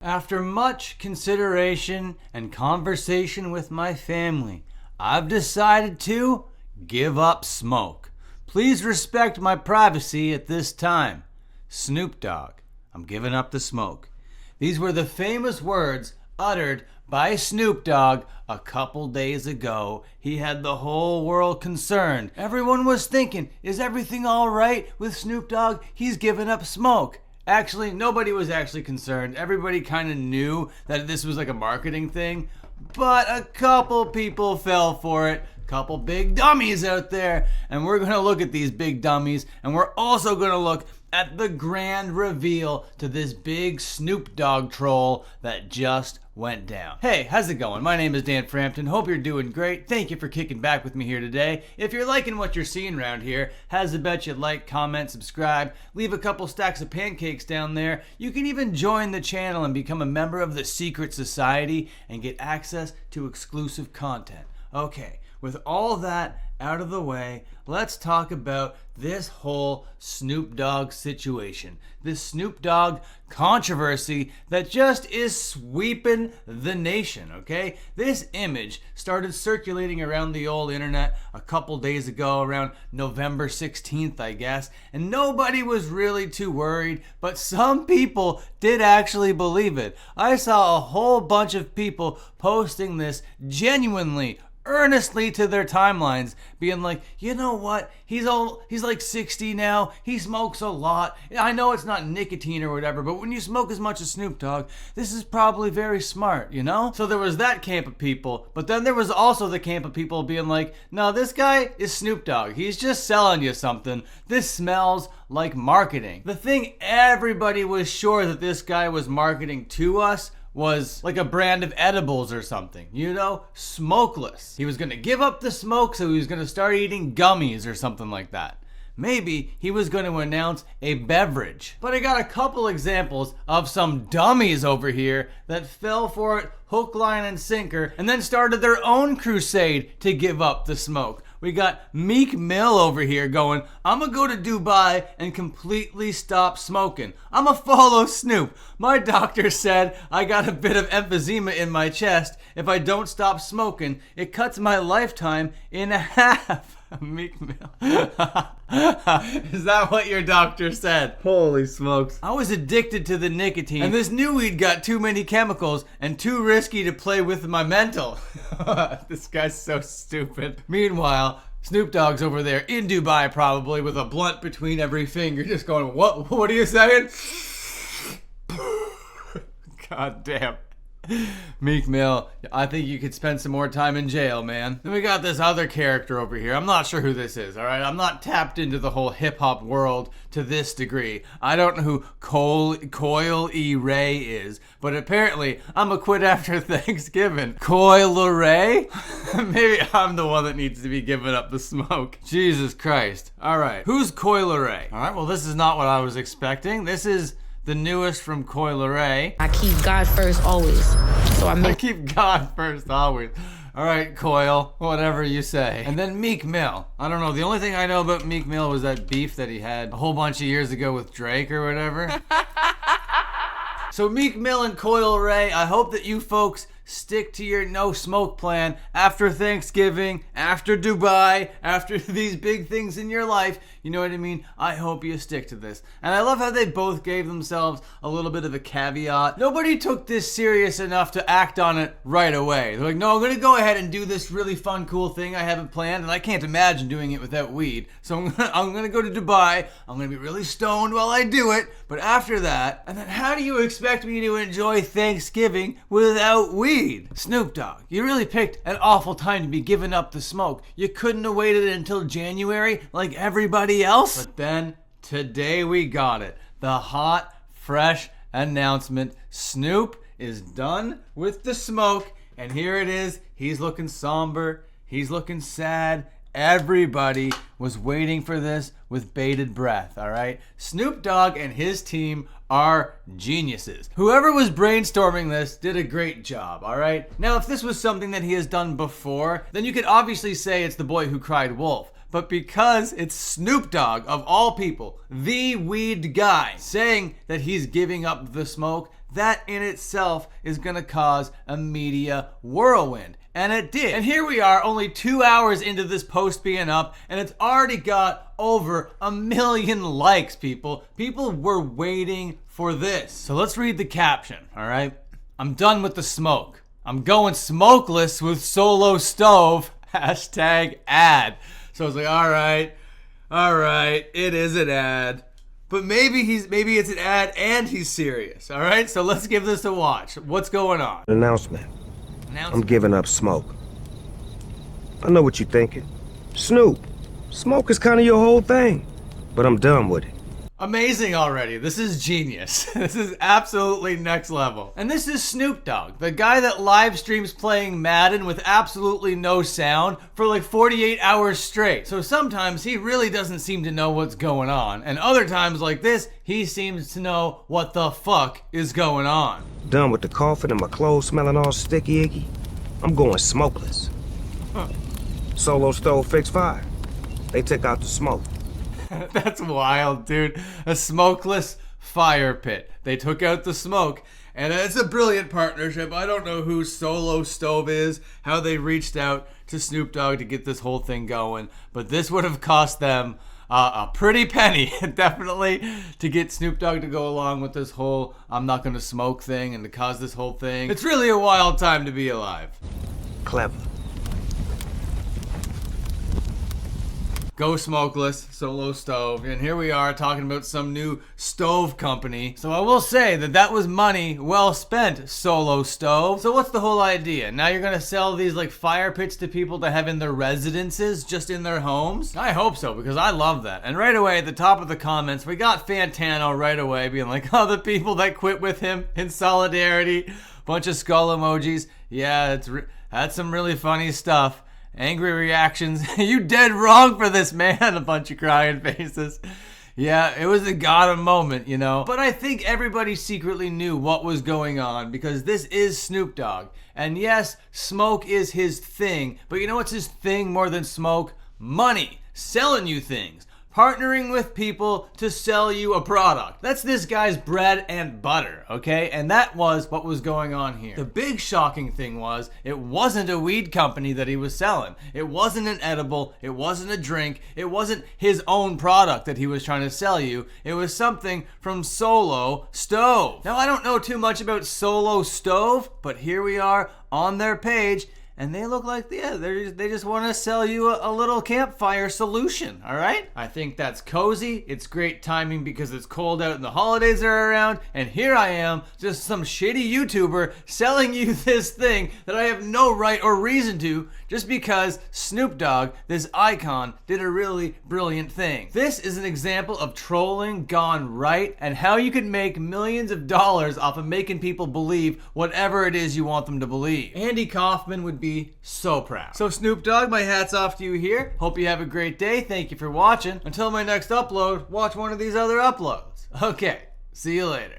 After much consideration and conversation with my family, I've decided to give up smoke. Please respect my privacy at this time. Snoop Dogg, I'm giving up the smoke. These were the famous words uttered by Snoop Dogg a couple days ago. He had the whole world concerned. Everyone was thinking, is everything all right with Snoop Dogg? He's giving up smoke. Actually, nobody was actually concerned. Everybody kind of knew that this was like a marketing thing, but a couple people fell for it. Couple big dummies out there, and we're going to look at these big dummies, and we're also going to look at the grand reveal to this big Snoop Dogg troll that just went down. Hey, how's it going? My name is Dan Frampton. Hope you're doing great. Thank you for kicking back with me here today. If you're liking what you're seeing around here, how's it bet you like, comment, subscribe, leave a couple stacks of pancakes down there. You can even join the channel and become a member of the secret society and get access to exclusive content. Okay, with all that out of the way, let's talk about this whole Snoop Dogg situation. This Snoop Dogg controversy that just is sweeping the nation, okay? This image started circulating around the old internet a couple days ago, around November 16th, I guess, and nobody was really too worried, but some people did actually believe it. I saw a whole bunch of people posting this genuinely, earnestly to their timelines, being like, you know what, he's like 60 now, he smokes a lot. I know it's not nicotine or whatever, but when you smoke as much as Snoop Dogg, this is probably very smart, you know? So there was that camp of people, but then there was also the camp of people being like, no, this guy is Snoop Dogg, he's just selling you something. This smells like marketing. The thing everybody was sure that this guy was marketing to us was like a brand of edibles or something, you know, smokeless. He was gonna give up the smoke, so he was gonna start eating gummies or something like that. Maybe he was going to announce a beverage. But I got a couple examples of some dummies over here that fell for it hook, line, and sinker, and then started their own crusade to give up the smoke. We got Meek Mill over here going, I'm gonna go to Dubai and completely stop smoking. I'm gonna follow Snoop. My doctor said I got a bit of emphysema in my chest. If I don't stop smoking, it cuts my lifetime in half. Meek Mill. Is that what your doctor said? Holy smokes. I was addicted to the nicotine, and this new weed got too many chemicals and too risky to play with my mental. This guy's so stupid. Meanwhile, Snoop Dogg's over there in Dubai probably with a blunt between every finger, just going, what are you saying? God damn. Meek Mill, I think you could spend some more time in jail, man. Then we got this other character over here. I'm not sure who this is, alright? I'm not tapped into the whole hip-hop world to this degree. I don't know who Coil E. Ray is, but apparently I'm a quit after Thanksgiving. Coil Ray? Maybe I'm the one that needs to be giving up the smoke. Jesus Christ. Alright, who's Coil Ray? Alright, well this is not what I was expecting. This is the newest from Coil Ray. I keep God first always. So I keep God first always. All right, Coil, whatever you say. And then Meek Mill. I don't know. The only thing I know about Meek Mill was that beef that he had a whole bunch of years ago with Drake or whatever. So Meek Mill and Coil Ray, I hope that you folks stick to your no smoke plan after Thanksgiving, after Dubai, after these big things in your life. You know what I mean? I hope you stick to this. And I love how they both gave themselves a little bit of a caveat. Nobody took this serious enough to act on it right away. They're like, no, I'm going to go ahead and do this really fun, cool thing I haven't planned, and I can't imagine doing it without weed. So I'm going to go to Dubai. I'm going to be really stoned while I do it. But after that, and then how do you expect me to enjoy Thanksgiving without weed? Snoop Dogg, you really picked an awful time to be giving up the smoke. You couldn't have waited until January like everybody else. But then today we got it. The hot, fresh announcement. Snoop is done with the smoke, and here it is. He's looking somber. He's looking sad. Everybody was waiting for this with bated breath, all right? Snoop Dogg and his team are geniuses. Whoever was brainstorming this did a great job, all right? Now, if this was something that he has done before, then you could obviously say it's the boy who cried wolf. But because it's Snoop Dogg, of all people, the weed guy, saying that he's giving up the smoke, that in itself is gonna cause a media whirlwind. And it did. And here we are, only 2 hours into this post being up, and it's already got over 1 million likes, people. People were waiting for this. So let's read the caption, all right? I'm done with the smoke. I'm going smokeless with Solo Stove, #ad. So I was like, all right, it is an ad. But maybe it's an ad and he's serious, all right? So let's give this a watch. What's going on? Announcement. I'm giving up smoke. I know what you're thinking. Snoop, smoke is kind of your whole thing. But I'm done with it. Amazing already. This is genius. This is absolutely next level. And this is Snoop Dogg, the guy that live streams playing Madden with absolutely no sound for like 48 hours straight. So sometimes he really doesn't seem to know what's going on. And other times like this, he seems to know what the fuck is going on. Done with the coughing and my clothes smelling all sticky icky. I'm going smokeless. Solo Stove fixed fire. They took out the smoke. That's wild, dude. A smokeless fire pit. They took out the smoke, and it's a brilliant partnership. I don't know who Solo Stove is, how they reached out to Snoop Dogg to get this whole thing going, but this would have cost them a pretty penny, definitely, to get Snoop Dogg to go along with this whole I'm not gonna smoke thing and to cause this whole thing. It's really a wild time to be alive. Clever. Go smokeless, Solo Stove. And here we are talking about some new stove company. So I will say that was money well spent, Solo Stove. So what's the whole idea? Now you're gonna sell these like fire pits to people to have in their residences, just in their homes? I hope so, because I love that. And right away at the top of the comments, we got Fantano right away being like, oh, the people that quit with him in solidarity. Bunch of skull emojis. Yeah, that's some really funny stuff. Angry reactions. You dead wrong for this, man. A bunch of crying faces. Yeah, it was a gotta moment, you know. But I think everybody secretly knew what was going on because this is Snoop Dogg. And yes, smoke is his thing. But you know what's his thing more than smoke? Money. Selling you things. Partnering with people to sell you a product. That's this guy's bread and butter, okay? And that was what was going on here. The big shocking thing was, it wasn't a weed company that he was selling. It wasn't an edible, it wasn't a drink, it wasn't his own product that he was trying to sell you. It was something from Solo Stove. Now, I don't know too much about Solo Stove, but here we are on their page, and they look like, yeah, they just want to sell you a little campfire solution, all right? I think that's cozy. It's great timing because it's cold out and the holidays are around. And here I am, just some shitty YouTuber selling you this thing that I have no right or reason to just because Snoop Dogg, this icon, did a really brilliant thing. This is an example of trolling gone right and how you can make millions of dollars off of making people believe whatever it is you want them to believe. Andy Kaufman would be so proud. So Snoop Dogg, my hat's off to you here. Hope you have a great day. Thank you for watching. Until my next upload, watch one of these other uploads. Okay, see you later.